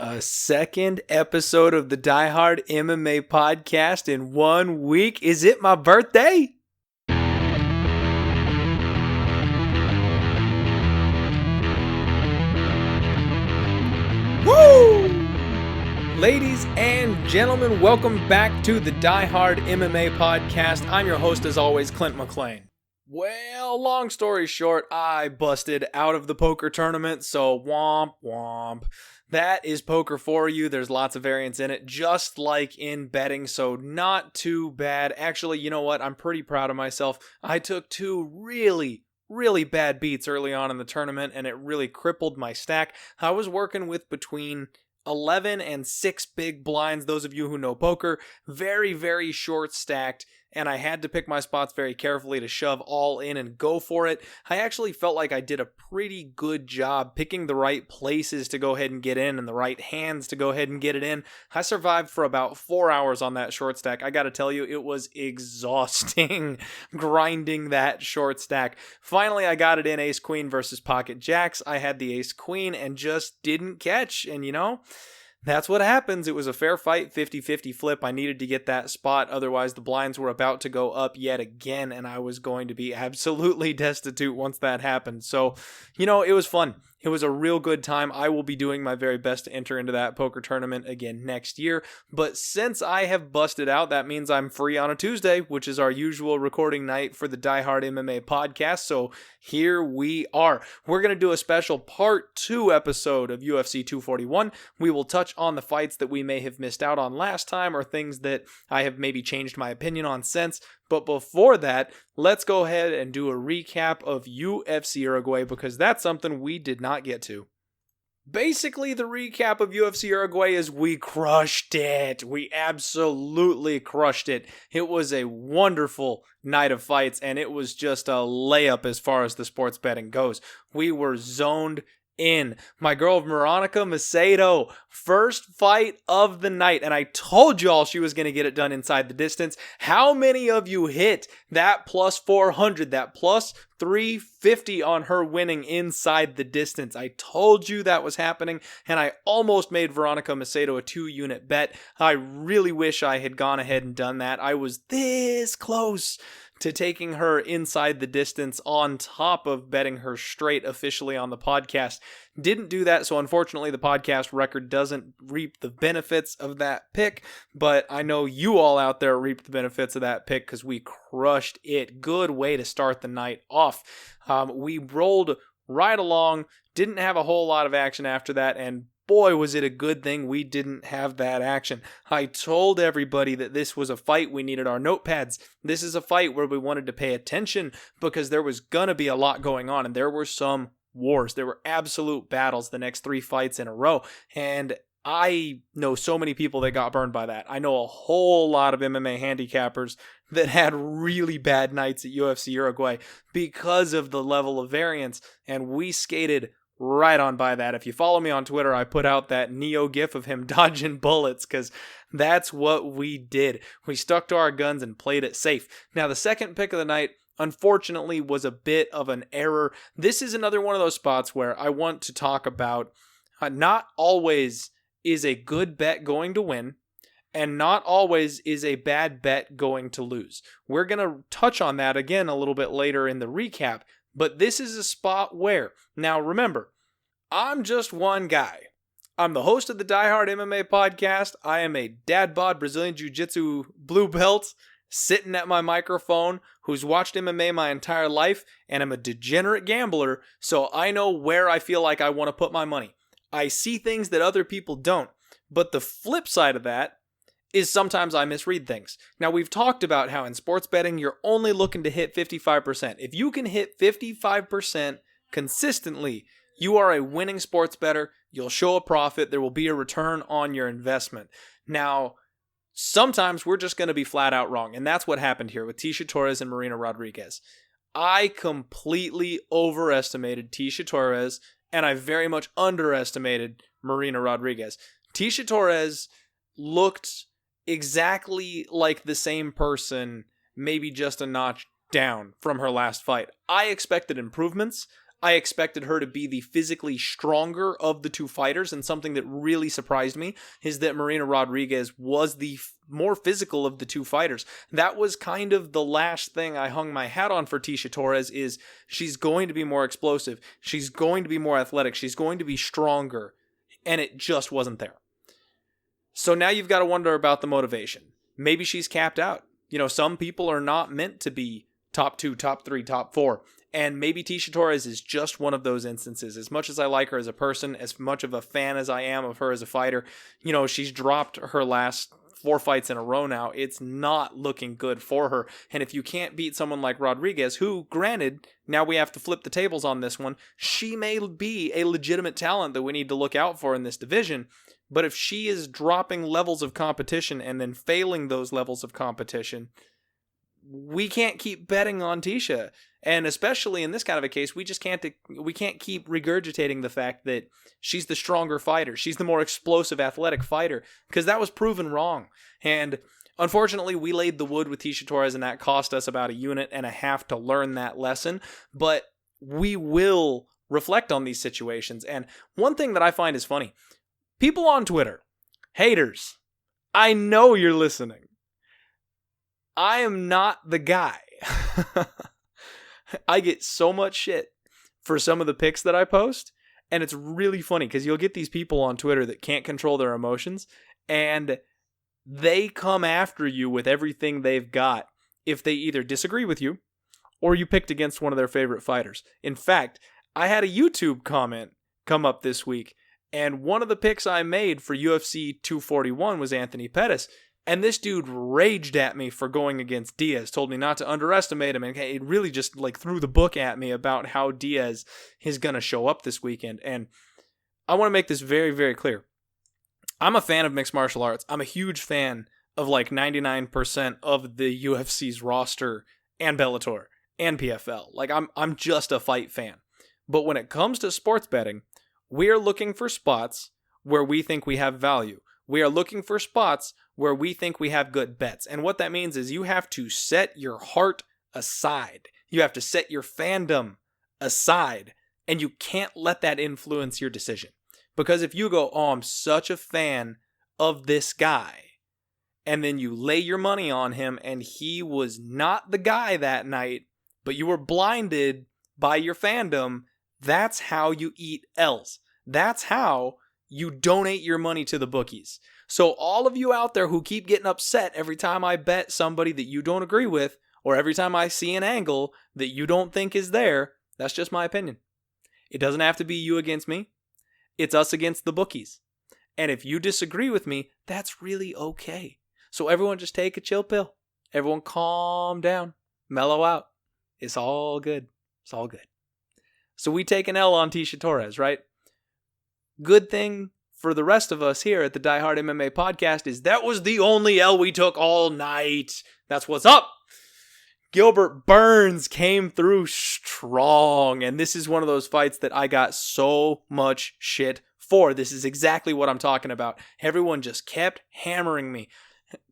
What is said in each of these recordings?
A second episode of the Die Hard MMA podcast in 1 week. Is it my birthday? Woo! Ladies and gentlemen, welcome back to the Die Hard MMA podcast. I'm your host, as always, Clint McLean. Well, long story short, I busted out of the poker tournament, so womp womp. That is poker for you. There's lots of variance in it, just like in betting, so not too bad. Actually, you know what? I'm pretty proud of myself. I took two really bad beats early on in the tournament, and it really crippled my stack. I was working with between 11 and 6 big blinds. Those of you who know poker, very short stacked, and I had to pick my spots very carefully to shove all in and go for it. I actually felt like I did a pretty good job picking the right places to go ahead and get in and the right hands to go ahead and get it in. I survived for about 4 hours on that short stack. I gotta tell you, it was exhausting grinding that short stack. Finally, I got it in ace queen versus pocket jacks. I had the ace queen and just didn't catch, and you know, that's what happens. It was a fair fight, 50-50 flip. I needed to get that spot, otherwise the blinds were about to go up yet again, and I was going to be absolutely destitute once that happened. So, you know, it was fun. It was a real good time. I will be doing my very best to enter into that poker tournament again next year. But since I have busted out, that means I'm free on a Tuesday, which is our usual recording night for the Die Hard MMA podcast. So here we are. We're going to do a special part 2 episode of UFC 241. We will touch on the fights that we may have missed out on last time or things that I have maybe changed my opinion on since. But before that, let's go ahead and do a recap of UFC Uruguay, because that's something we did not get to. Basically, the recap of UFC Uruguay is we crushed it. We absolutely crushed it. It was a wonderful night of fights, and it was just a layup as far as the sports betting goes. We were zoned in. My girl Veronica Macedo, first fight of the night, and I told y'all she was going to get it done inside the distance. How many of you hit that plus 400, that plus 350 on her winning inside the distance? I told you that was happening, and I almost made Veronica Macedo a 2-unit bet. I really wish I had gone ahead and done that. I was this close to taking her inside the distance on top of betting her straight officially on the podcast. Didn't do that, so unfortunately the podcast record doesn't reap the benefits of that pick, but I know you all out there reaped the benefits of that pick because we crushed it. Good way to start the night off. We rolled right along, didn't have a whole lot of action after that, and boy, was it a good thing we didn't have that action. I told everybody that this was a fight we needed our notepads. This is a fight where we wanted to pay attention because there was going to be a lot going on, and there were some wars. There were absolute battles the next 3 fights in a row, and I know so many people that got burned by that. I know a whole lot of MMA handicappers that had really bad nights at UFC Uruguay because of the level of variance, and we skated right on by that. If you follow me on Twitter, I put out that Neo gif of him dodging bullets because that's what we did. We stuck to our guns and played it safe. Now, the second pick of the night, unfortunately, was a bit of an error. This is another one of those spots where I want to talk about not always is a good bet going to win, and not always is a bad bet going to lose. We're going to touch on that again a little bit later in the recap, but this is a spot where, now remember, I'm just one guy. I'm the host of the Die Hard MMA podcast. I am a dad bod Brazilian Jiu-Jitsu blue belt sitting at my microphone who's watched MMA my entire life, and I'm a degenerate gambler, so I know where I feel like I want to put my money. I see things that other people don't, but the flip side of that is sometimes I misread things. Now, we've talked about how in sports betting, you're only looking to hit 55%. If you can hit 55% consistently, you are a winning sports bettor. You'll show a profit. There will be a return on your investment. Now, sometimes we're just going to be flat out wrong, and that's what happened here with Tecia Torres and Marina Rodriguez. I completely overestimated Tecia Torres, and I very much underestimated Marina Rodriguez. Tecia Torres looked exactly like the same person, maybe just a notch down from her last fight. I expected improvements. I expected her to be the physically stronger of the two fighters, and something that really surprised me is that Marina Rodriguez was the more physical of the two fighters. That was kind of the last thing I hung my hat on for Tecia Torres, is she's going to be more explosive, she's going to be more athletic, she's going to be stronger, and it just wasn't there. So now you've got to wonder about the motivation. Maybe she's capped out. Some people are not meant to be top 2, top 3, top 4. And maybe Tecia Torres is just one of those instances. As much as I like her as a person, as much of a fan as I am of her as a fighter, she's dropped her last 4 fights in a row now. It's not looking good for her. And if you can't beat someone like Rodriguez, who, granted, now we have to flip the tables on this one, she may be a legitimate talent that we need to look out for in this division. But if she is dropping levels of competition and then failing those levels of competition, we can't keep betting on Tecia. And especially in this kind of a case, we can't keep regurgitating the fact that she's the stronger fighter. She's the more explosive, athletic fighter, because that was proven wrong. And unfortunately, we laid the wood with Tecia Torres, and that cost us about 1.5 units to learn that lesson. But we will reflect on these situations. And one thing that I find is funny, people on Twitter, haters, I know you're listening. I am not the guy. I get so much shit for some of the pics that I post, and it's really funny because you'll get these people on Twitter that can't control their emotions, and they come after you with everything they've got if they either disagree with you or you picked against one of their favorite fighters. In fact, I had a YouTube comment come up this week, and one of the picks I made for UFC 241 was Anthony Pettis. And this dude raged at me for going against Diaz, told me not to underestimate him, and it really just threw the book at me about how Diaz is going to show up this weekend. And I want to make this very, very clear. I'm a fan of mixed martial arts. I'm a huge fan of 99% of the UFC's roster and Bellator and PFL. I'm just a fight fan. But when it comes to sports betting, we're looking for spots where we think we have value. We are looking for spots where we think we have good bets. And what that means is you have to set your heart aside. You have to set your fandom aside. And you can't let that influence your decision. Because if you go, oh, I'm such a fan of this guy, and then you lay your money on him and he was not the guy that night, but you were blinded by your fandom, that's how you eat L's. That's how you donate your money to the bookies. So all of you out there who keep getting upset every time I bet somebody that you don't agree with, or every time I see an angle that you don't think is there, that's just my opinion. It doesn't have to be you against me. It's us against the bookies. And if you disagree with me, that's really okay. So everyone just take a chill pill. Everyone calm down. Mellow out. It's all good. It's all good. So we take an L on Tecia Torres, right? Good thing for the rest of us here at the Die Hard MMA podcast is that was the only L we took all night. That's what's up. Gilbert Burns came through strong, and this is one of those fights that I got so much shit for. This is exactly what I'm talking about. Everyone just kept hammering me.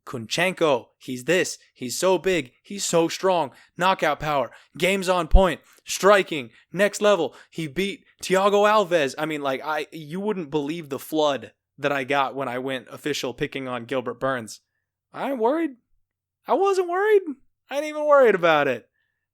Kunchenko, he's this, he's so big, he's so strong, knockout power, game's on point, striking, next level. He beat Thiago Alves. I mean, you wouldn't believe the flood that I got when I went official picking on Gilbert Burns. I ain't worried. I wasn't worried. I ain't even worried about it.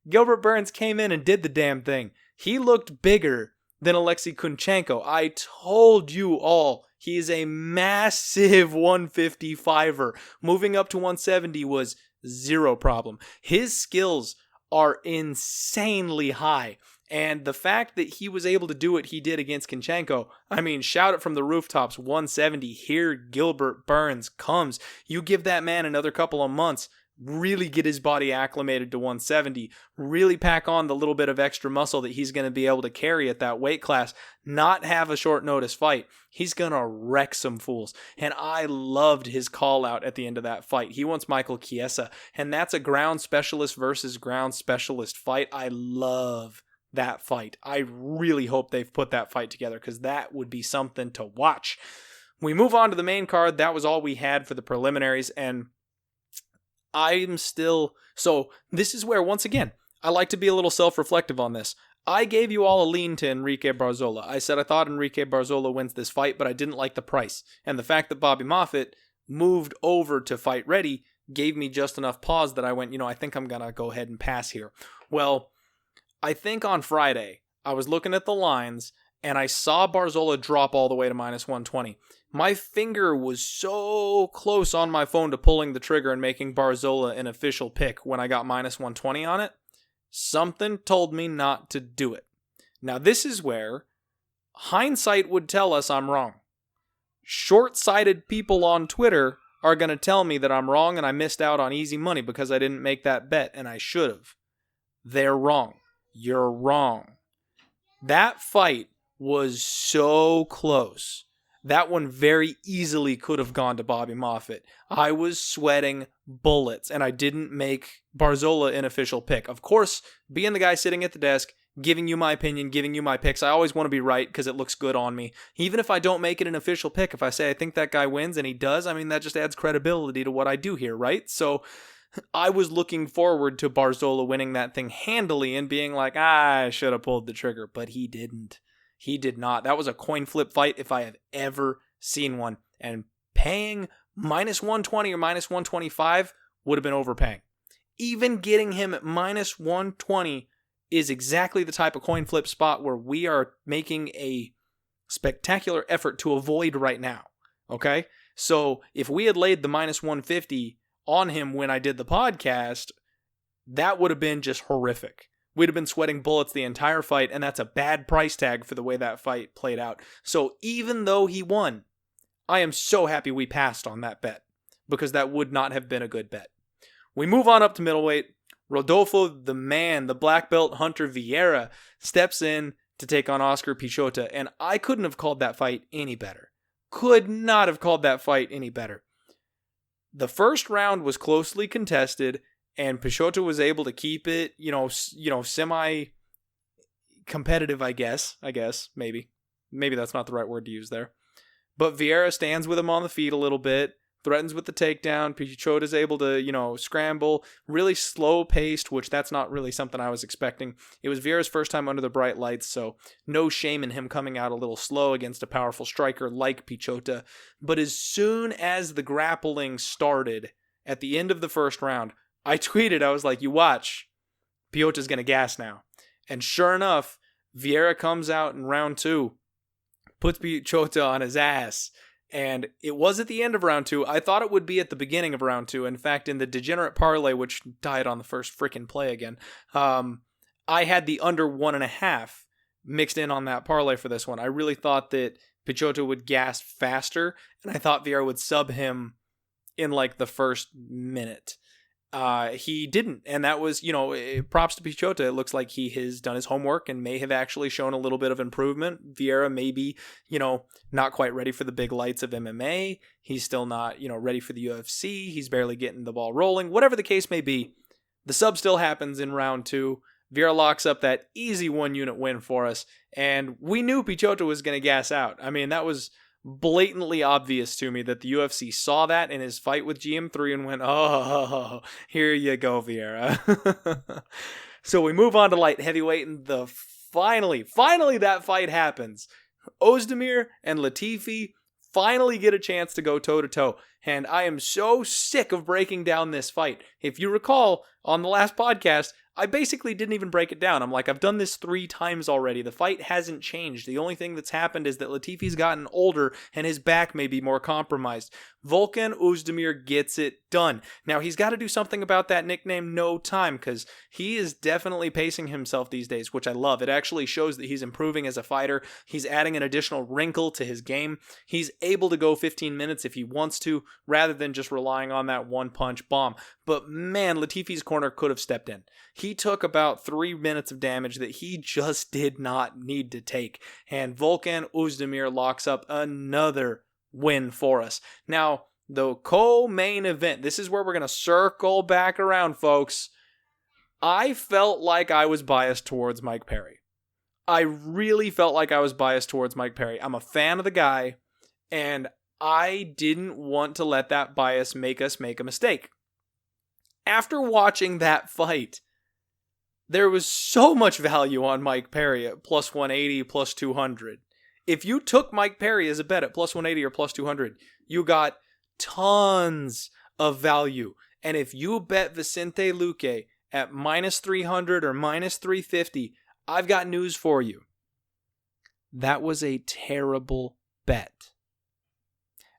Gilbert Burns came in and did the damn thing. He looked bigger than Alexei Kunchenko. I told you all, he is a massive 155er. Moving up to 170 was zero problem. His skills are insanely high. And the fact that he was able to do what he did against Kunchenko, I mean, shout it from the rooftops, 170, here Gilbert Burns comes. You give that man another couple of months, really get his body acclimated to 170, really pack on the little bit of extra muscle that he's going to be able to carry at that weight class, not have a short notice fight. He's going to wreck some fools. And I loved his call out at the end of that fight. He wants Michael Chiesa, and that's a ground specialist versus ground specialist fight. I love that fight. I really hope they've put that fight together because that would be something to watch. We move on to the main card. That was all we had for the preliminaries, and I'm still... So this is where, once again, I like to be a little self-reflective on this. I gave you all a lean to Enrique Barzola. I said I thought Enrique Barzola wins this fight, but I didn't like the price. And the fact that Bobby Moffitt moved over to fight ready gave me just enough pause that I went, I think I'm going to go ahead and pass here. Well, I think on Friday, I was looking at the lines, and I saw Barzola drop all the way to minus 120. My finger was so close on my phone to pulling the trigger and making Barzola an official pick when I got minus 120 on it. Something told me not to do it. Now, this is where hindsight would tell us I'm wrong. Short-sighted people on Twitter are going to tell me that I'm wrong and I missed out on easy money because I didn't make that bet, and I should have. They're wrong. You're wrong. That fight was so close. That one very easily could have gone to Bobby Moffitt. I was sweating bullets, and I didn't make Barzola an official pick. Of course, being the guy sitting at the desk, giving you my opinion, giving you my picks, I always want to be right because it looks good on me. Even if I don't make it an official pick, if I say I think that guy wins and he does, that just adds credibility to what I do here, right? So I was looking forward to Barzola winning that thing handily and being like, I should have pulled the trigger, but he didn't. He did not. That was a coin flip fight if I have ever seen one. And paying minus 120 or minus 125 would have been overpaying. Even getting him at minus 120 is exactly the type of coin flip spot where we are making a spectacular effort to avoid right now. Okay? So if we had laid the minus 150 on him when I did the podcast, that would have been just horrific. We'd have been sweating bullets the entire fight, and that's a bad price tag for the way that fight played out. So even though he won, I am so happy we passed on that bet, because that would not have been a good bet. We move on up to middleweight. Rodolfo, the man, the black belt Hunter Vieira, steps in to take on Oscar Pichota, and I couldn't have called that fight any better. Could not have called that fight any better. The first round was closely contested, and Pichota was able to keep it, semi-competitive, I guess, maybe. Maybe that's not the right word to use there. But Vieira stands with him on the feet a little bit, threatens with the takedown. Pichota's able to, scramble, really slow-paced, which that's not really something I was expecting. It was Vieira's first time under the bright lights, so no shame in him coming out a little slow against a powerful striker like Pichota. But as soon as the grappling started at the end of the first round, I tweeted, I was like, you watch, Pichota's going to gas now. And sure enough, Vieira comes out in round 2, puts Pichota on his ass. And it was at the end of round 2. I thought it would be at the beginning of round 2. In fact, in the degenerate parlay, which died on the first freaking play again, I had the under 1.5 mixed in on that parlay for this one. I really thought that Pichota would gas faster, and I thought Vieira would sub him in like the first minute. He didn't, and that was, props to Pichota. It looks like he has done his homework and may have actually shown a little bit of improvement. Vieira may be, not quite ready for the big lights of MMA. He's still not, ready for the UFC. He's barely getting the ball rolling. Whatever the case may be, the sub still happens in round 2. Vieira locks up that easy 1-unit win for us, and we knew Pichota was going to gas out. That was blatantly obvious to me that the UFC saw that in his fight with GM3 and went, oh, here you go, Vieira. So we move on to light heavyweight, and finally that fight happens. Ozdemir and Latifi finally get a chance to go toe-to-toe, and I am so sick of breaking down this fight. If you recall, on the last podcast, I basically didn't even break it down. I'm like, I've done this 3 times already. The fight hasn't changed. The only thing that's happened is that Latifi's gotten older and his back may be more compromised. Volkan Ozdemir gets it done. Now, he's got to do something about that nickname No Time, because he is definitely pacing himself these days, which I love. It actually shows that he's improving as a fighter. He's adding an additional wrinkle to his game. He's able to go 15 minutes if he wants to, rather than just relying on that one-punch bomb. But man, Latifi's corner could have stepped in. He took about 3 minutes of damage that he just did not need to take. And Volkan Ozdemir locks up another win for us. Now, the co-main event, this is where we're going to circle back around, folks. I felt like I was biased towards Mike Perry. I really felt like I was biased towards Mike Perry. I'm a fan of the guy, and I didn't want to let that bias make us make a mistake. After watching that fight, there was so much value on Mike Perry at plus 180, plus 200. If you took Mike Perry as a bet at plus 180 or plus 200, you got tons of value. And if you bet Vicente Luque at minus 300 or minus 350, I've got news for you. That was a terrible bet.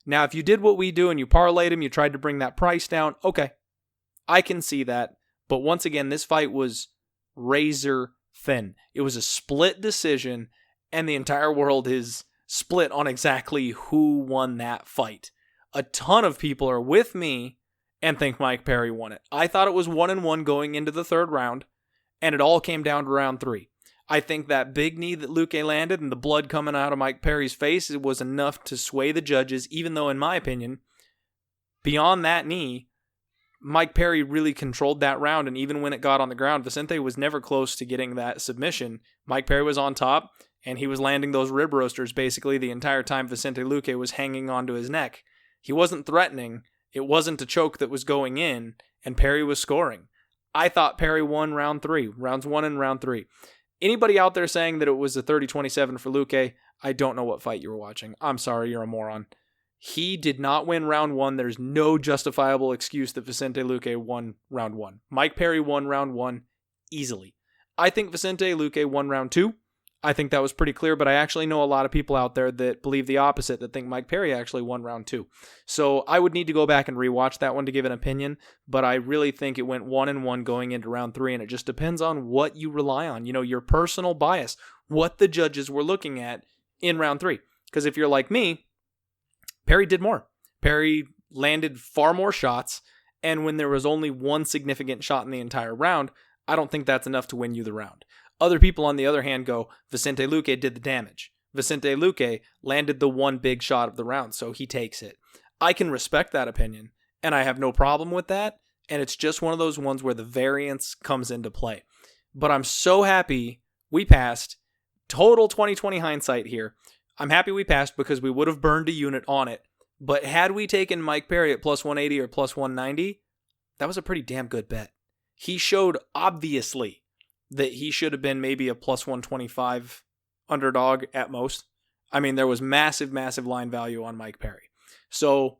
Now, if you did what we do and you parlayed him, you tried to bring that price down, okay, I can see that. But once again, this fight was razor thin. It was a split decision, and the entire world is split on exactly who won that fight. A ton of people are with me and think Mike Perry won it. I thought it was 1-1 going into the third round, and it all came down to round 3. I think that big knee that Luque landed and the blood coming out of Mike Perry's face was enough to sway the judges, even though, in my opinion, beyond that knee, Mike Perry really controlled that round, and even when it got on the ground, Vicente was never close to getting that submission. Mike Perry was on top, and he was landing those rib roasters basically the entire time Vicente Luque was hanging onto his neck. He wasn't threatening. It wasn't a choke that was going in, and Perry was scoring. I thought Perry won rounds 1 and round 3. Anybody out there saying that it was a 30-27 for Luque, I don't know what fight you were watching. I'm sorry, you're a moron. He did not win round 1. There's no justifiable excuse that Vicente Luque won round 1. Mike Perry won round 1 easily. I think Vicente Luque won round 2. I think that was pretty clear, but I actually know a lot of people out there that believe the opposite, that think Mike Perry actually won round 2. So I would need to go back and rewatch that one to give an opinion, but I really think it went 1-1 going into round 3, and it just depends on what you rely on, your personal bias, what the judges were looking at in round 3. Because if you're like me, Perry did more. Perry landed far more shots, and when there was only one significant shot in the entire round, I don't think that's enough to win you the round. Other people, on the other hand, go, Vicente Luque did the damage. Vicente Luque landed the one big shot of the round, so he takes it. I can respect that opinion, and I have no problem with that, and it's just one of those ones where the variance comes into play. But I'm so happy we passed. Total 2020 hindsight here. I'm happy we passed because we would have burned a unit on it. But had we taken Mike Perry at plus 180 or plus 190, that was a pretty damn good bet. He showed, obviously, that he should have been maybe a plus 125 underdog at most. I mean, there was massive, massive line value on Mike Perry. So,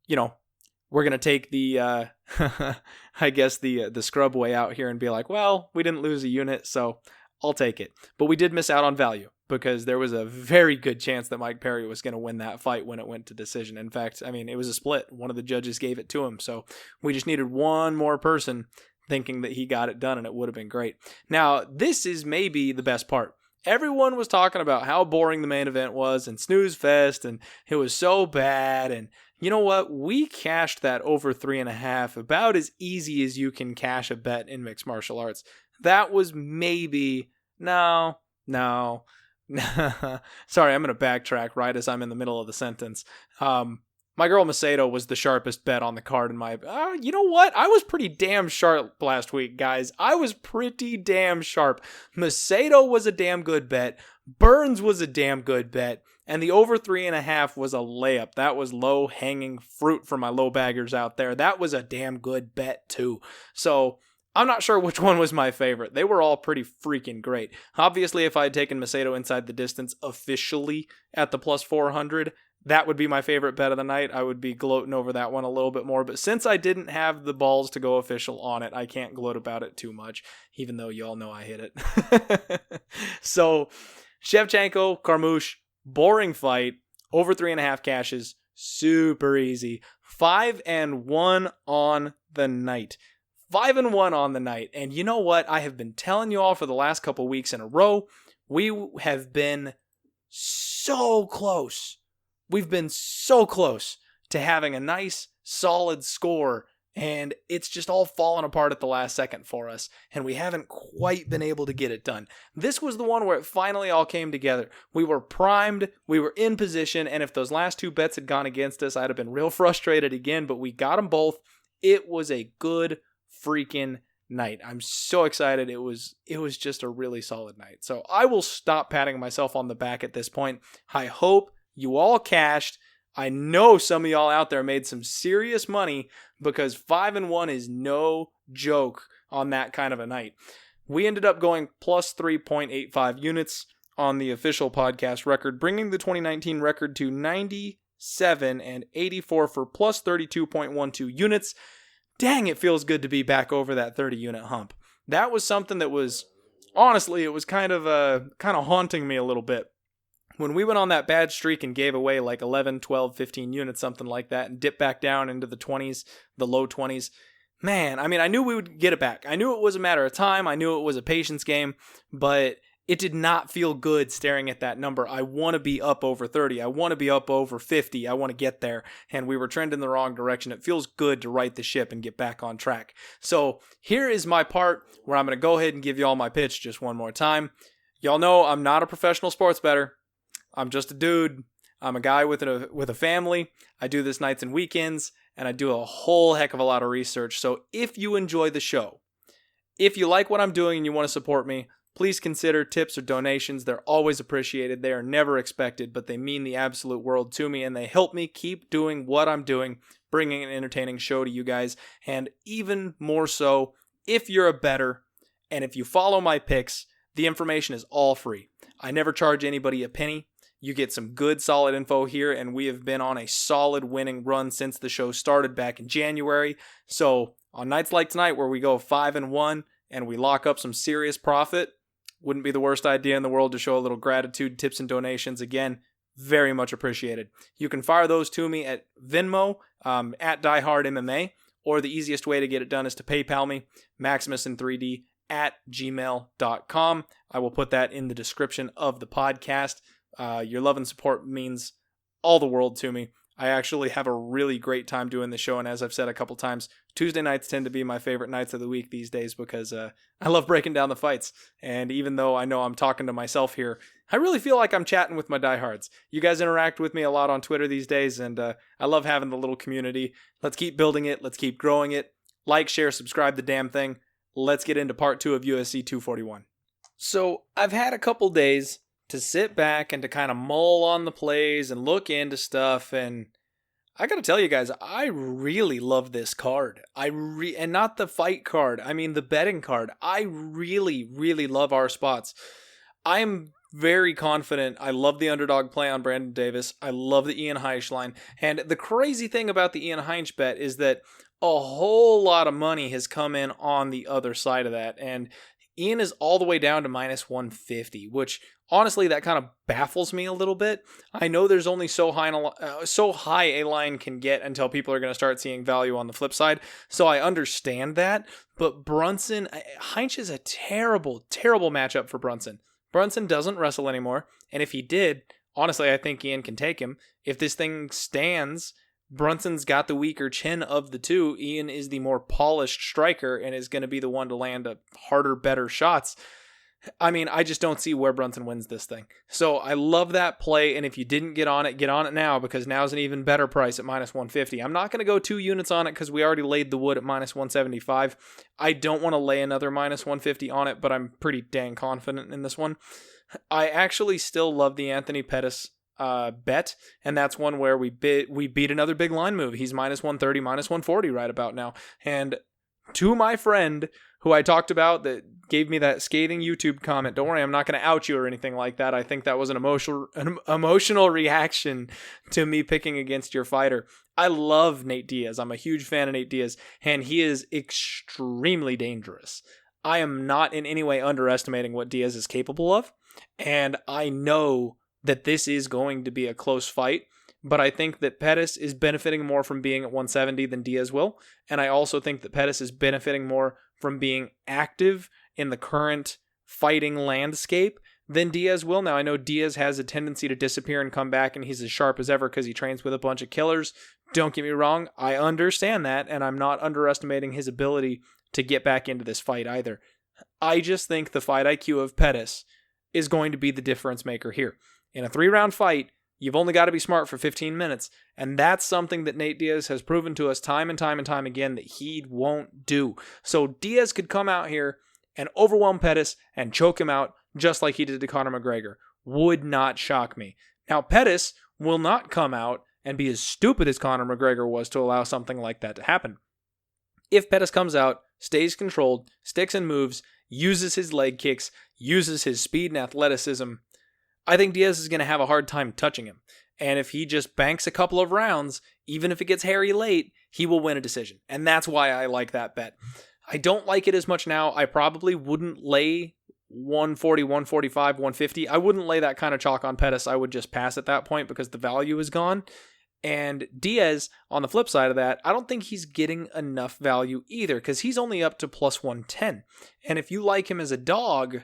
we're going to take the, I guess, the scrub way out here and be like, well, we didn't lose a unit, so I'll take it. But we did miss out on value because there was a very good chance that Mike Perry was going to win that fight when it went to decision. In fact, it was a split. One of the judges gave it to him. So we just needed one more person thinking that he got it done, and it would have been great. Now, this is maybe the best part. Everyone was talking about how boring the main event was and snooze fest, and it was so bad. And you know what? We cashed that over 3.5 about as easy as you can cash a bet in mixed martial arts. That was maybe... No. Sorry, I'm going to backtrack right as I'm in the middle of the sentence. My girl Macedo was the sharpest bet on the card in my... you know what? I was pretty damn sharp last week, guys. I was pretty damn sharp. Macedo was a damn good bet. Burns was a damn good bet. And the over 3.5 was a layup. That was low-hanging fruit for my low baggers out there. That was a damn good bet, too. So... I'm not sure which one was my favorite. They were all pretty freaking great. Obviously, if I had taken Macedo inside the distance officially at the plus 400, that would be my favorite bet of the night. I would be gloating over that one a little bit more. But since I didn't have the balls to go official on it, I can't gloat about it too much, even though y'all know I hit it. So, Shevchenko, Carmouche, boring fight. Over 3.5 cashes. Super easy. 5-1 on the night. 5-1 on the night. And you know what? I have been telling you all for the last couple weeks in a row, we have been so close. We've been so close to having a nice, solid score, and it's just all fallen apart at the last second for us, and we haven't quite been able to get it done. This was the one where it finally all came together. We were primed, we were in position, and if those last two bets had gone against us, I'd have been real frustrated again, but we got them both. It was a good freaking night. I'm so excited. It was just a really solid night. So I will stop patting myself on the back at this point. I hope you all cashed. I know some of y'all out there made some serious money because 5-1 is no joke on that kind of a night. We ended up going plus 3.85 units on the official podcast record, bringing the 2019 record to 97 and 84 for plus 32.12 units. Dang, it feels good to be back over that 30 unit hump. That was something that was, honestly, it was kind of haunting me a little bit. When we went on that bad streak and gave away like 11, 12, 15 units, something like that, and dipped back down into the 20s, the low 20s, man, I mean, I knew we would get it back. I knew it was a matter of time. I knew it was a patience game, but it did not feel good staring at that number. I want to be up over 30. I want to be up over 50. I want to get there, and we were trending the wrong direction. It feels good to right the ship and get back on track. So here is my part where I'm going to go ahead and give you all my pitch just one more time. Y'all know I'm not a professional sports bettor. I'm just a dude. I'm a guy with a family. I do this nights and weekends, and I do a whole heck of a lot of research. So if you enjoy the show, if you like what I'm doing and you want to support me, please consider tips or donations. They're always appreciated. They are never expected, but they mean the absolute world to me, and they help me keep doing what I'm doing, bringing an entertaining show to you guys. And even more so, if you're a bettor and if you follow my picks, the information is all free. I never charge anybody a penny. You get some good, solid info here, and we have been on a solid winning run since the show started back in January. So on nights like tonight where we go 5-1 and we lock up some serious profit, wouldn't be the worst idea in the world to show a little gratitude, tips, and donations. Again, very much appreciated. You can fire those to me at Venmo, at DieHardMMA, or the easiest way to get it done is to PayPal me, maximusin3d at gmail.com. I will put that in the description of the podcast. Your love and support means all the world to me. I actually have a really great time doing the show, and as I've said a couple times, Tuesday nights tend to be my favorite nights of the week these days because I love breaking down the fights. And even though I know I'm talking to myself here, I really feel like I'm chatting with my diehards. You guys interact with me a lot on Twitter these days, and I love having the little community. Let's keep building it. Let's keep growing it. Like, share, subscribe the damn thing. Let's get into part 2 of UFC 241. So I've had a couple days to sit back and to kind of mull on the plays and look into stuff, and I gotta tell you guys, I really love this card. And not the fight card, I mean the betting card. I really, really love our spots. I'm very confident. I love the underdog play on Brandon Davis. I love the Ian Heinisch line. And the crazy thing about the Ian Heinisch bet is that a whole lot of money has come in on the other side of that, and Ian is all the way down to minus 150, which honestly, that kind of baffles me a little bit. I know there's only so high a line can get until people are going to start seeing value on the flip side, so I understand that. But Brunson, Heinisch is a terrible, terrible matchup for Brunson. Brunson doesn't wrestle anymore, and if he did, honestly, I think Ian can take him. If this thing stands, Brunson's got the weaker chin of the two. Ian is the more polished striker and is going to be the one to land harder, better shots. I mean, I just don't see where Brunson wins this thing. So I love that play, and if you didn't get on it now, because now's an even better price at minus 150. I'm not going to go 2 units on it because we already laid the wood at minus 175. I don't want to lay another minus 150 on it, but I'm pretty dang confident in this one. I actually still love the Anthony Pettis bet, and that's one where we beat another big line move. He's minus 130, minus 140 right about now. And to my friend who I talked about that gave me that scathing YouTube comment, don't worry, I'm not going to out you or anything like that. I think that was an emotional reaction to me picking against your fighter. I love Nate Diaz. I'm a huge fan of Nate Diaz, and he is extremely dangerous. I am not in any way underestimating what Diaz is capable of, and I know that this is going to be a close fight, but I think that Pettis is benefiting more from being at 170 than Diaz will, and I also think that Pettis is benefiting more from being active in the current fighting landscape than Diaz will. Now, I know Diaz has a tendency to disappear and come back, and he's as sharp as ever because he trains with a bunch of killers. Don't get me wrong, I understand that, and I'm not underestimating his ability to get back into this fight either. I just think the fight IQ of Pettis is going to be the difference maker here. In a 3-round fight, you've only got to be smart for 15 minutes, and that's something that Nate Diaz has proven to us time and time and time again that he won't do. So Diaz could come out here and overwhelm Pettis and choke him out just like he did to Conor McGregor. Would not shock me. Now, Pettis will not come out and be as stupid as Conor McGregor was to allow something like that to happen. If Pettis comes out, stays controlled, sticks and moves, uses his leg kicks, uses his speed and athleticism, I think Diaz is going to have a hard time touching him. And if he just banks a couple of rounds, even if it gets hairy late, he will win a decision. And that's why I like that bet. I don't like it as much now. I probably wouldn't lay 140, 145, 150. I wouldn't lay that kind of chalk on Pettis. I would just pass at that point because the value is gone. And Diaz, on the flip side of that, I don't think he's getting enough value either because he's only up to plus 110. And if you like him as a dog,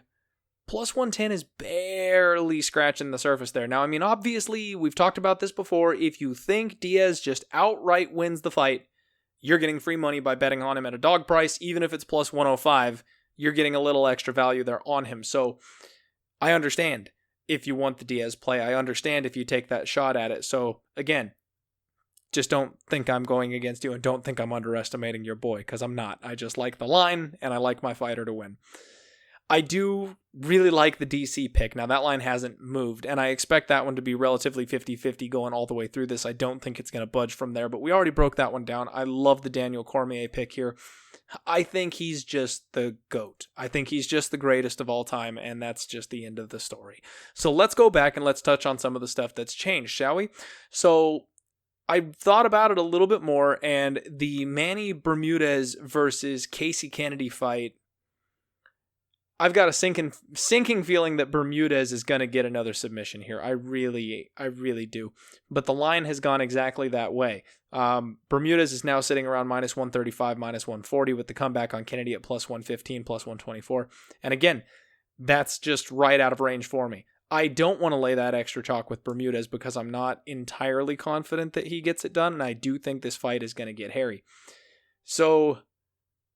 plus 110 is barely scratching the surface there. Now, I mean, obviously, we've talked about this before. If you think Diaz just outright wins the fight, you're getting free money by betting on him at a dog price. Even if it's plus 105, you're getting a little extra value there on him. So I understand if you want the Diaz play. I understand if you take that shot at it. So again, just don't think I'm going against you and don't think I'm underestimating your boy because I'm not. I just like the line and I like my fighter to win. I do really like the DC pick. Now, that line hasn't moved, and I expect that one to be relatively 50-50 going all the way through this. I don't think it's going to budge from there, but we already broke that one down. I love the Daniel Cormier pick here. I think he's just the GOAT. I think he's just the greatest of all time, and that's just the end of the story. So let's go back and let's touch on some of the stuff that's changed, shall we? So I thought about it a little bit more, and the Manny Bermudez versus Casey Kennedy fight, I've got a sinking feeling that Bermudez is going to get another submission here. I really do. But the line has gone exactly that way. Bermudez is now sitting around minus 135, minus 140 with the comeback on Kennedy at plus 115, plus 124. And again, that's just right out of range for me. I don't want to lay that extra chalk with Bermudez because I'm not entirely confident that he gets it done. And I do think this fight is going to get hairy. So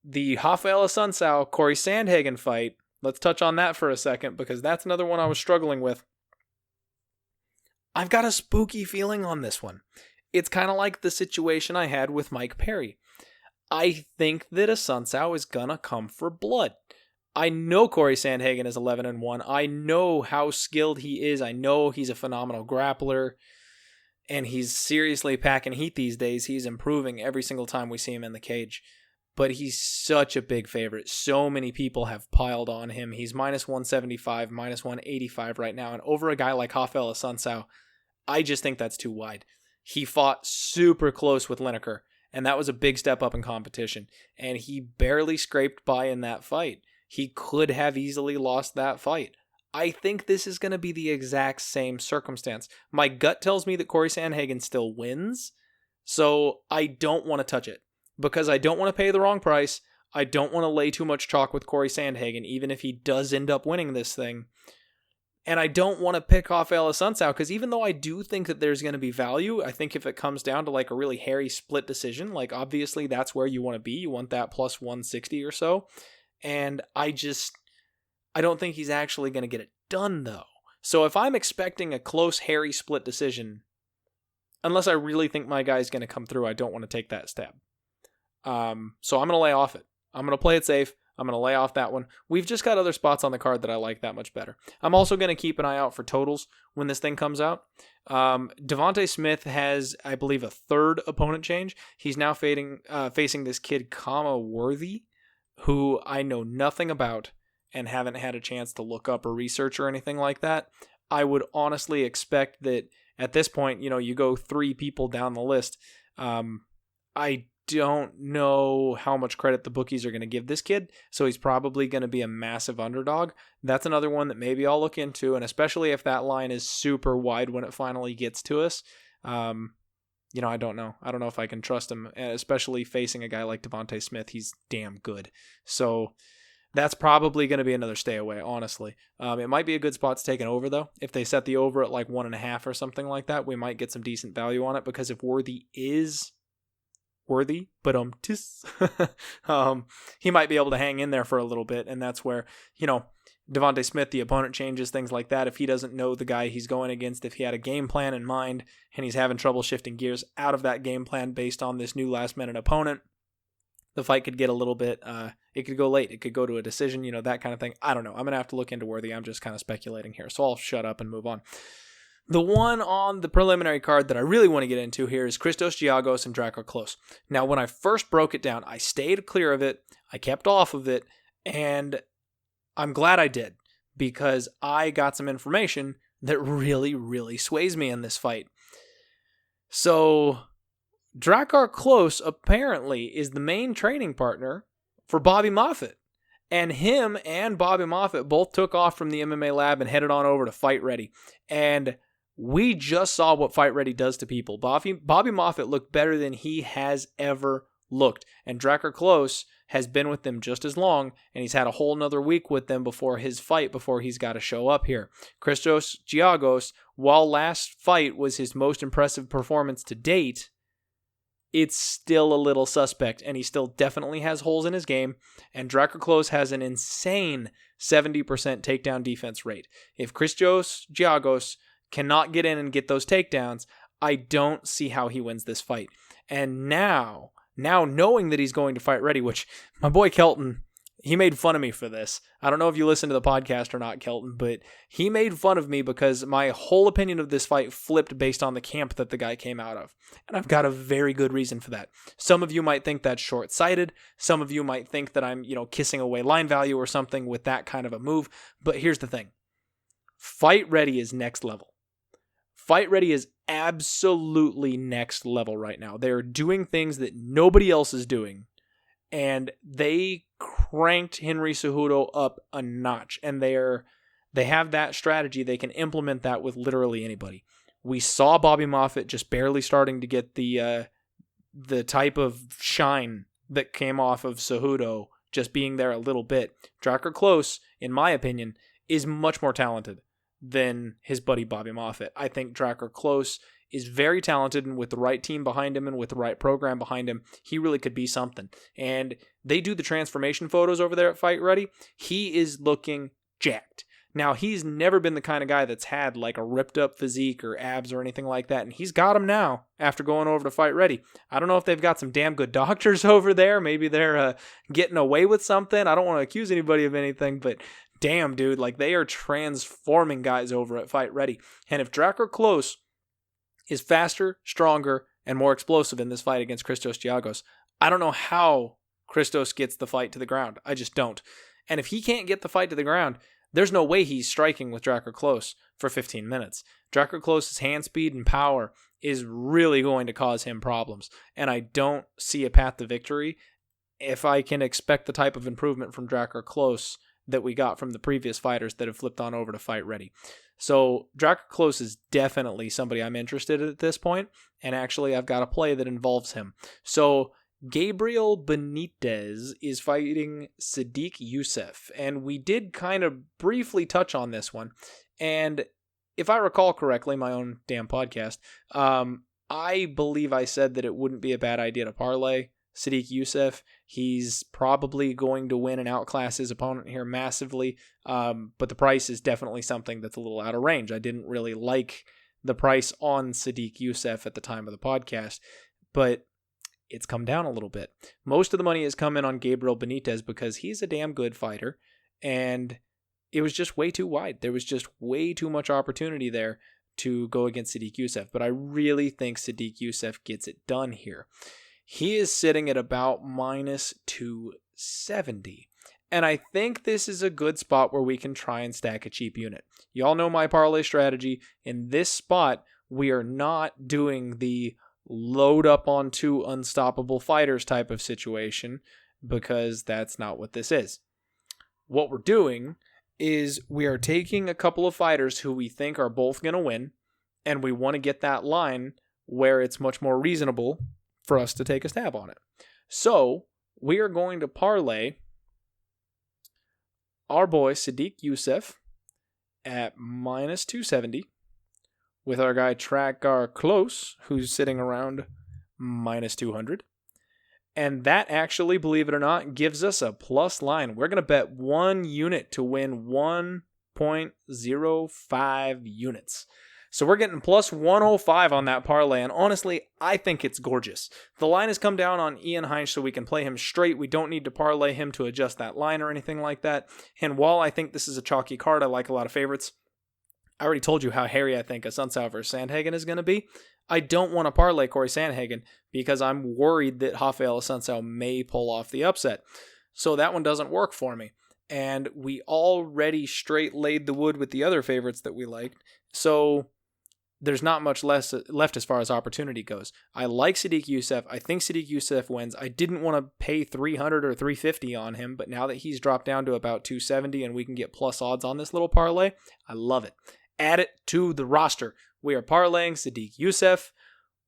the Rafael Assunção, Corey Sandhagen fight, let's touch on that for a second because that's another one I was struggling with. I've got a spooky feeling on this one. It's kind of like the situation I had with Mike Perry. I think that Assunção is going to come for blood. I know Corey Sandhagen is 11-1. I know how skilled he is. I know he's a phenomenal grappler. And he's seriously packing heat these days. He's improving every single time we see him in the cage. But he's such a big favorite. So many people have piled on him. He's minus 175, minus 185 right now. And over a guy like Rafael Assunção, I just think that's too wide. He fought super close with Lineker, and that was a big step up in competition. And he barely scraped by in that fight. He could have easily lost that fight. I think this is going to be the exact same circumstance. My gut tells me that Corey Sandhagen still wins, so I don't want to touch it. Because I don't want to pay the wrong price. I don't want to lay too much chalk with Corey Sandhagen, even if he does end up winning this thing. And I don't want to pick off Assunção, because even though I do think that there's going to be value, I think if it comes down to like a really hairy split decision, like obviously that's where you want to be. You want that plus 160 or so. And I don't think he's actually going to get it done, though. So if I'm expecting a close, hairy split decision, unless I really think my guy's going to come through, I don't want to take that step. So I'm going to lay off it. I'm going to play it safe. I'm going to lay off that one. We've just got other spots on the card that I like that much better. I'm also going to keep an eye out for totals when this thing comes out. Devontae Smith has, I believe, a third opponent change. He's now facing this kid, Kama Worthy, who I know nothing about and haven't had a chance to look up or research or anything like that. I would honestly expect that at this point, you go 3 people down the list. I don't know how much credit the bookies are going to give this kid, so he's probably going to be a massive underdog. That's another one that maybe I'll look into, and especially if that line is super wide when it finally gets to us. I don't know. I don't know if I can trust him, especially facing a guy like Devontae Smith. He's damn good. So that's probably going to be another stay away, honestly. It might be a good spot to take an over, though. If they set the over at like 1.5 or something like that, we might get some decent value on it, because if Worthy is worthy, but he might be able to hang in there for a little bit, and that's where, Devontae Smith, the opponent changes, things like that. If he doesn't know the guy he's going against, if he had a game plan in mind and he's having trouble shifting gears out of that game plan based on this new last-minute opponent, the fight could get a little bit, it could go late, it could go to a decision, that kind of thing. I don't know. I'm going to have to look into Worthy. I'm just kind of speculating here, so I'll shut up and move on. The one on the preliminary card that I really want to get into here is Christos Giagos and Drakkar Klose. Now, when I first broke it down, I stayed clear of it, I kept off of it, and I'm glad I did, because I got some information that really, really sways me in this fight. So, Drakkar Klose apparently is the main training partner for Bobby Moffett. And him and Bobby Moffett both took off from the MMA lab and headed on over to Fight Ready. And we just saw what Fight Ready does to people. Bobby Moffett looked better than he has ever looked. And Drakkar Klose has been with them just as long, and he's had a whole nother week with them before his fight, before he's got to show up here. Christos Giagos, while last fight was his most impressive performance to date, it's still a little suspect, and he still definitely has holes in his game, and Drakkar Klose has an insane 70% takedown defense rate. If Christos Giagos cannot get in and get those takedowns, I don't see how he wins this fight. And now knowing that he's going to Fight Ready, which my boy Kelton, he made fun of me for this. I don't know if you listen to the podcast or not, Kelton, but he made fun of me because my whole opinion of this fight flipped based on the camp that the guy came out of. And I've got a very good reason for that. Some of you might think that's short-sighted. Some of you might think that I'm, kissing away line value or something with that kind of a move. But here's the thing. Fight Ready is next level. Fight Ready is absolutely next level right now. They're doing things that nobody else is doing. And they cranked Henry Cejudo up a notch. And they have that strategy. They can implement that with literally anybody. We saw Bobby Moffett just barely starting to get the type of shine that came off of Cejudo just being there a little bit. Drakkar Klose, in my opinion, is much more talented than his buddy Bobby Moffett. I think Drakkar Klose is very talented, and with the right team behind him and with the right program behind him, he really could be something. And they do the transformation photos over there at Fight Ready. He is looking jacked. Now, he's never been the kind of guy that's had like a ripped up physique or abs or anything like that, and he's got them now after going over to Fight Ready. I don't know if they've got some damn good doctors over there. Maybe they're getting away with something. I don't want to accuse anybody of anything, but damn, dude, like they are transforming guys over at Fight Ready. And if Drakkar Klose is faster, stronger, and more explosive in this fight against Christos Giagos, I don't know how Christos gets the fight to the ground. I just don't. And if he can't get the fight to the ground, there's no way he's striking with Drakkar Klose for 15 minutes. Drakkar Klose's hand speed and power is really going to cause him problems. And I don't see a path to victory if I can expect the type of improvement from Drakkar Klose that we got from the previous fighters that have flipped on over to Fight Ready. So Drakkar Klose is definitely somebody I'm interested in at this point, and actually I've got a play that involves him. So Gabriel Benitez is fighting Sodiq Yusuff, and we did kind of briefly touch on this one. And if I recall correctly, my own damn podcast, I believe I said that it wouldn't be a bad idea to parlay Sodiq Yusuff. He's probably going to win and outclass his opponent here massively, but the price is definitely something that's a little out of range. I didn't really like the price on Sodiq Yusuff at the time of the podcast, but it's come down a little bit. Most of the money has come in on Gabriel Benitez because he's a damn good fighter, and it was just way too wide. There was just way too much opportunity there to go against Sodiq Yusuff, but I really think Sodiq Yusuff gets it done here. He is sitting at about minus 270. And I think this is a good spot where we can try and stack a cheap unit. Y'all know my parlay strategy. In this spot, we are not doing the load up on two unstoppable fighters type of situation, because that's not what this is. What we're doing is we are taking a couple of fighters who we think are both going to win, and we want to get that line where it's much more reasonable for us to take a stab on it. So we are going to parlay our boy Sodiq Yusuff at minus 270 with our guy Drakkar Klose, who's sitting around minus 200. And that actually, believe it or not, gives us a plus line. We're going to bet one unit to win 1.05 units. So we're getting plus 105 on that parlay, and honestly, I think it's gorgeous. The line has come down on Ian Heinisch, so we can play him straight. We don't need to parlay him to adjust that line or anything like that. And while I think this is a chalky card, I like a lot of favorites. I already told you how hairy I think Assunção versus Sandhagen is going to be. I don't want to parlay Corey Sandhagen because I'm worried that Rafael Assunção may pull off the upset. So that one doesn't work for me. And we already straight laid the wood with the other favorites that we liked. So there's not much left as far as opportunity goes. I like Sodiq Yusuff. I think Sodiq Yusuff wins. I didn't want to pay 300 or 350 on him, but now that he's dropped down to about 270 and we can get plus odds on this little parlay, I love it. Add it to the roster. We are parlaying Sodiq Yusuff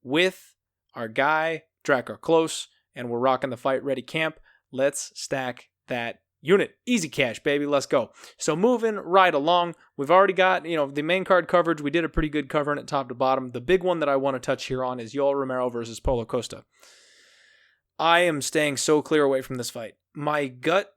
with our guy, Drakkar Klose, and we're rocking the Fight Ready camp. Let's stack that unit. Easy cash, baby. Let's go. So moving right along, we've already got, the main card coverage. We did a pretty good covering it top to bottom. The big one that I want to touch here on is Yoel Romero versus Paulo Costa. I am staying so clear away from this fight. My gut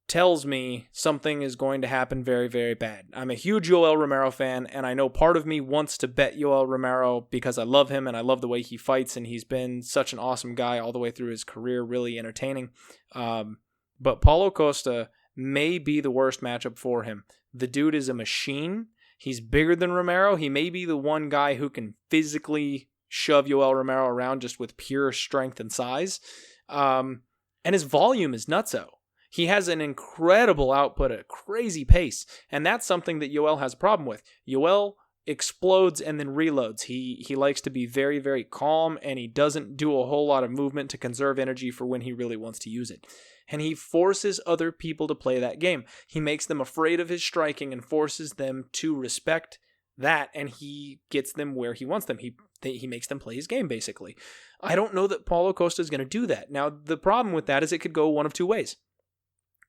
tells me something is going to happen very, very bad. I'm a huge Yoel Romero fan, and I know part of me wants to bet Yoel Romero because I love him and I love the way he fights, and he's been such an awesome guy all the way through his career, really entertaining. But Paulo Costa may be the worst matchup for him. The dude is a machine. He's bigger than Romero. He may be the one guy who can physically shove Yoel Romero around just with pure strength and size. And his volume is nutso. He has an incredible output at a crazy pace, and that's something that Yoel has a problem with. Yoel explodes and then reloads. He likes to be very, very calm, and he doesn't do a whole lot of movement to conserve energy for when he really wants to use it. And he forces other people to play that game. He makes them afraid of his striking and forces them to respect that, and he gets them where he wants them. He makes them play his game, basically. I don't know that Paulo Costa is going to do that. Now, the problem with that is it could go one of two ways.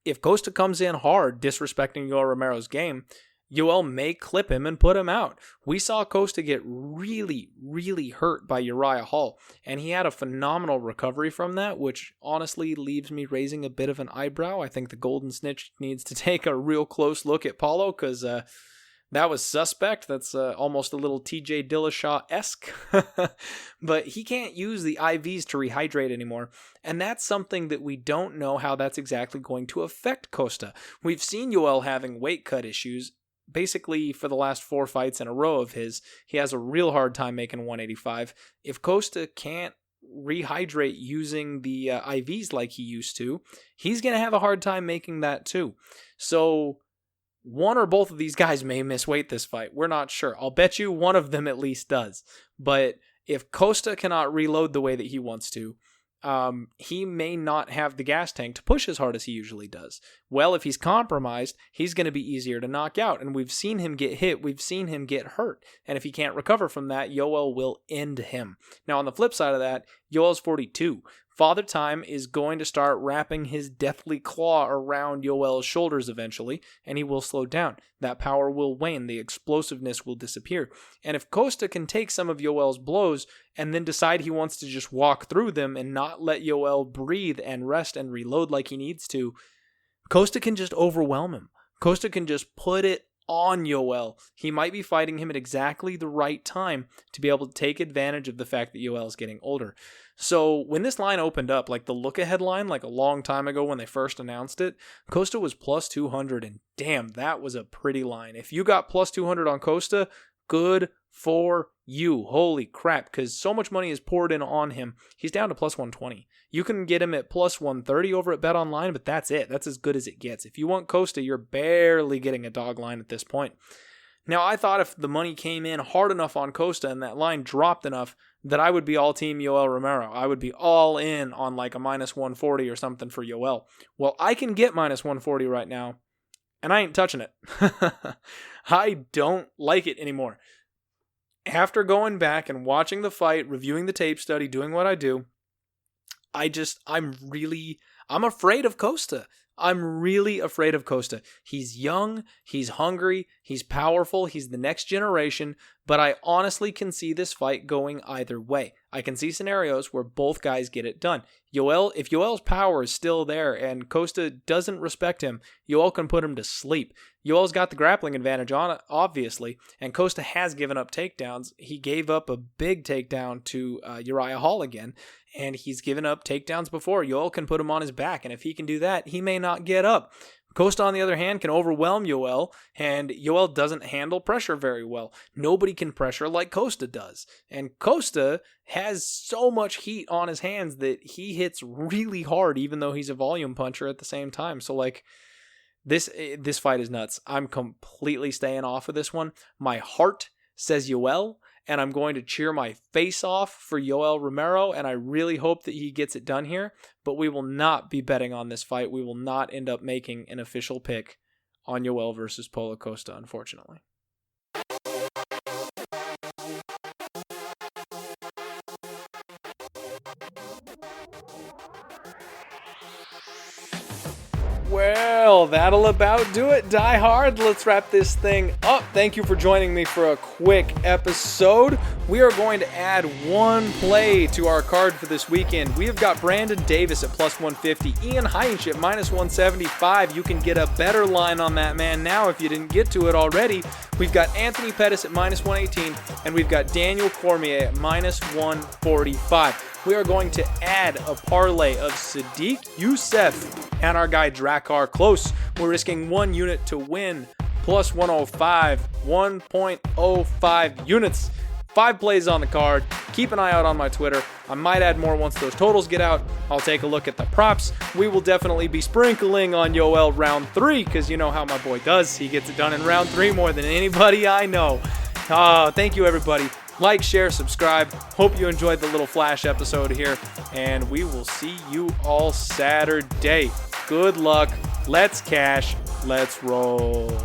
If Costa comes in hard, disrespecting Yoel Romero's game, Yoel may clip him and put him out. We saw Costa get really, really hurt by Uriah Hall, and he had a phenomenal recovery from that, which honestly leaves me raising a bit of an eyebrow. I think the Golden Snitch needs to take a real close look at Paulo, because that was suspect. That's almost a little TJ Dillashaw-esque. But he can't use the IVs to rehydrate anymore. And that's something that we don't know how that's exactly going to affect Costa. We've seen Yoel having weight cut issues. Basically, for the last 4 fights in a row of his, he has a real hard time making 185. If Costa can't rehydrate using the IVs like he used to, he's going to have a hard time making that too. So one or both of these guys may miss weight this fight. We're not sure. I'll bet you one of them at least does. But if Costa cannot reload the way that he wants to, he may not have the gas tank to push as hard as he usually does. Well, if he's compromised, he's going to be easier to knock out. And we've seen him get hit. We've seen him get hurt. And if he can't recover from that, Yoel will end him. Now, on the flip side of that, Yoel's 42. Father Time is going to start wrapping his deathly claw around Yoel's shoulders eventually, and he will slow down. That power will wane. The explosiveness will disappear. And if Costa can take some of Yoel's blows and then decide he wants to just walk through them and not let Yoel breathe and rest and reload like he needs to, Costa can just overwhelm him. Costa can just put it on Yoel. He might be fighting him at exactly the right time to be able to take advantage of the fact that Yoel is getting older. So when this line opened up, like the look-ahead line, like a long time ago when they first announced it, Costa was plus 200, and damn, that was a pretty line. If you got plus 200 on Costa, good for you. Holy crap, because so much money is poured in on him. He's down to plus 120. You can get him at plus 130 over at BetOnline, but that's it. That's as good as it gets. If you want Costa, you're barely getting a dog line at this point. Now, I thought if the money came in hard enough on Costa and that line dropped enough, that I would be all team Yoel Romero. I would be all in on like a minus 140 or something for Yoel. Well, I can get minus 140 right now, and I ain't touching it. I don't like it anymore. After going back and watching the fight, reviewing the tape study, doing what I do, I'm afraid of Costa. I'm really afraid of Costa. He's young, he's hungry, he's powerful, he's the next generation, but I honestly can see this fight going either way. I can see scenarios where both guys get it done. If Yoel's power is still there and Costa doesn't respect him, Yoel can put him to sleep. Yoel's got the grappling advantage on it, obviously, and Costa has given up takedowns. He gave up a big takedown to Uriah Hall again, and he's given up takedowns before. Yoel can put him on his back, and if he can do that, he may not get up. Costa, on the other hand, can overwhelm Yoel, and Yoel doesn't handle pressure very well. Nobody can pressure like Costa does. And Costa has so much heat on his hands that he hits really hard, even though he's a volume puncher at the same time. So, like, this fight is nuts. I'm completely staying off of this one. My heart says Yoel, and I'm going to cheer my face off for Yoel Romero, and I really hope that he gets it done here, but we will not be betting on this fight. We will not end up making an official pick on Yoel versus Paulo Costa, unfortunately. Well, that'll about do it. Die Hard, let's wrap this thing up. Thank you for joining me for a quick episode. We are going to add one play to our card for this weekend. We have got Brandon Davis at plus 150, Ian Heinisch at minus 175. You can get a better line on that man now if you didn't get to it already. We've got Anthony Pettis at minus 118, and we've got Daniel Cormier at minus 145. We are going to add a parlay of Sadiq Youssef and our guy Drakkar Klose. We're risking 1 unit to win, plus 105, 1.05 units. 5 plays on the card. Keep an eye out on my Twitter. I might add more once those totals get out. I'll take a look at the props. We will definitely be sprinkling on Yoel round 3, because you know how my boy does. He gets it done in round 3 more than anybody I know. Thank you, everybody. Like, share, subscribe. Hope you enjoyed the little flash episode here, and we will see you all Saturday. Good luck. Let's cash. Let's roll.